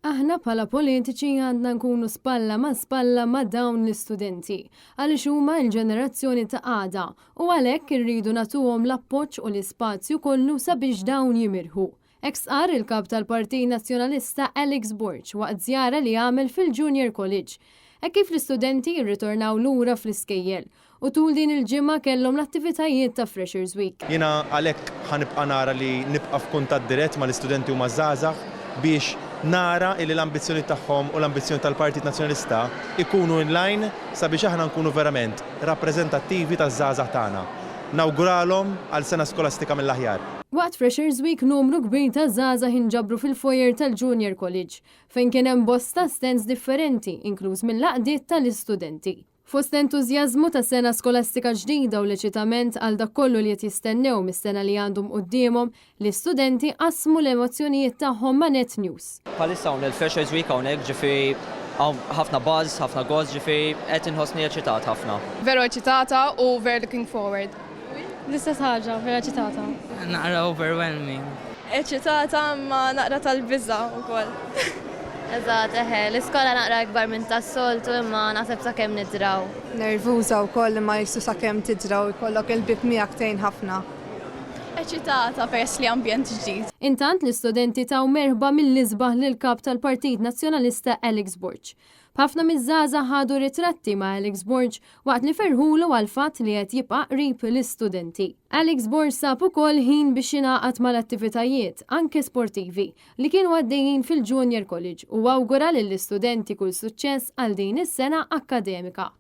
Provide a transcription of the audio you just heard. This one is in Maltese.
Aħna bħala politiċi għandna nkunu spalla ma' dawn l-istudenti, għaliex huma l-ġenerazzjoni ta' għada u għalhekk irridu nagħtuhom l-appoġġ u l-ispazju kollu sabiex dawn jimirħu. Qal il-kap tal-Partit Nazzjonalista Alex Borch waqt żjara li għamel fil-Junior College. Kif l-istudenti jirritornaw lura fl-iskejjel u tul din il-ġimgħa kellhom l-attivitajiet ta' Freshers Week. Jiena għalhekk ħanibqa' nara li nibqa' f'kuntatt dirett mal-istudenti u maż-żgħażagħ biex nara li l-ambizzjoni tagħhom u l-ambizzjoni tal-Partit Nazzjonalista ikunu in line sabiex aħna nkunu verament rappreżentattivi taż-żgħażagħ tagħna. Nawguralhom għal sena skolastika mill-aħjar. Waqt Freshers Week numru kbir ta' żgħażagħ inġabru fil-foyer tal-Junior College fejn kien hemm bosta stands differenti inkluż mill-laqdiet tal-istudenti. Fost entużjażmu ta' sena skolastika ġdida u leċitament għal dak kollu li qed jistennew mis-sena li għandhom qudiemhom, l-istudenti qasmu l-emozzjonijiet tagħhom ma' Net News. Bħalissa hawn il-Freshers Week hawnhekk ġifieri hawn ħafna buzz, ħafna gost ġifieri qed inħossni eċitat ħafna. Veru eċitata u very looking forward. L-istess ħaġa, vera eċitata. Naqra overwhelming. Eċitata ma naqra tal-bizza wkoll. Eżatt, l-iskola naqra akbar minn tas-soltu imma naħseb sakemm nidraw. Nervuża wkoll imma jissu sakemm tidraw ikollok il-bib miegħek tgħin ħafna. Eċitata peress li ambjent ġdid. Intant l-istudenti taw merħba mill-isbaħ lill-kap tal-Partit Nazzjonalista Alex Borch. Ħafna miż-żgħażagħ ħadu ritratti ma' Alex Borch waqt li ferħulu għal fatt li qed jibqa' qrib l-istudenti. Alex Borch sab ukoll ħin biex jingħaqad mal-attivitajiet anke sportivi li kienu għaddejjin fil-Junior College u awgura lill-istudenti kull suċċess għal din is-sena akkademika.